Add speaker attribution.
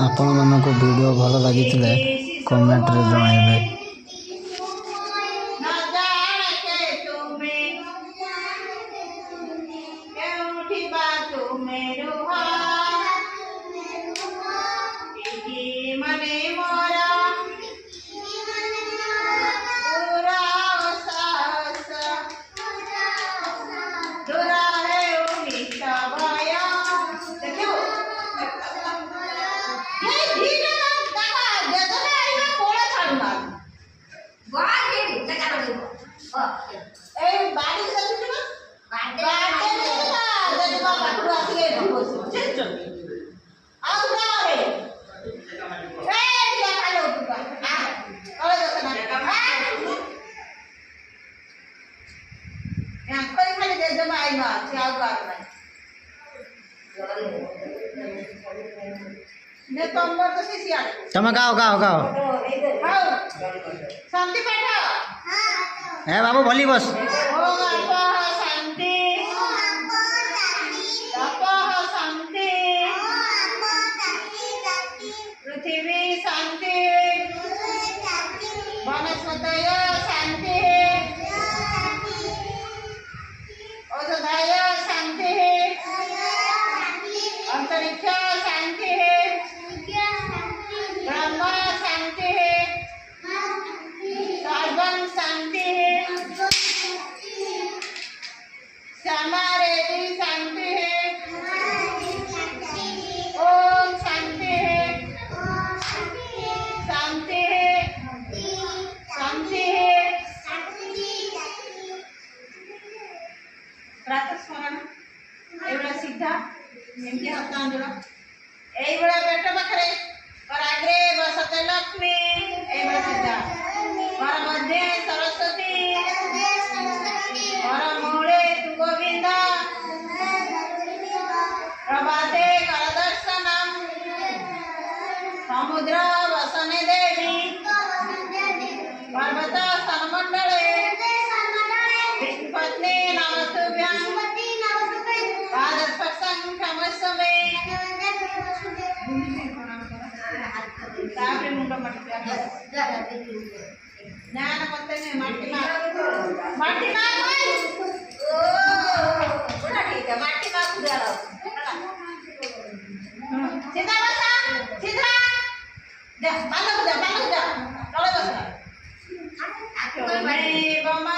Speaker 1: आपण मानक वीडियो भल लगी कमेंट रे जणाइबे। तम गाओ गाओ गाओ
Speaker 2: शांति बैठा
Speaker 1: है बाबू भली बस
Speaker 2: पृथ्वी शांति वनस्पतय शांति औषधय शांति अंतरिक्ष शांति ब्रह्म शांति सर्वं शांति श्यामारेति शांति ओम शांति शांति शांति प्रातः स्मरण एवढा सिद्धा नेमके हस्तांजोड़ एवढा पेट पाखरे कराग्रे बसते लक्ष्मी एवढा सिद्धा कर मध्ये सरस्वती कर मूळे तु गोविंद प्रभाते कर दर्शनम समुद्र वसने देवी पर्वत स्तनमंडले पत्नी नमस्तुभ्यं पादस्पर्शं क्षमस्व मे तापरे मुंड मटका ज्ञान पत्ते में माटी मार ओ बड़ा ठीक है माटी मार पूरा सीधा बसा सीधा जा बांध जा तले बसा मैं बमा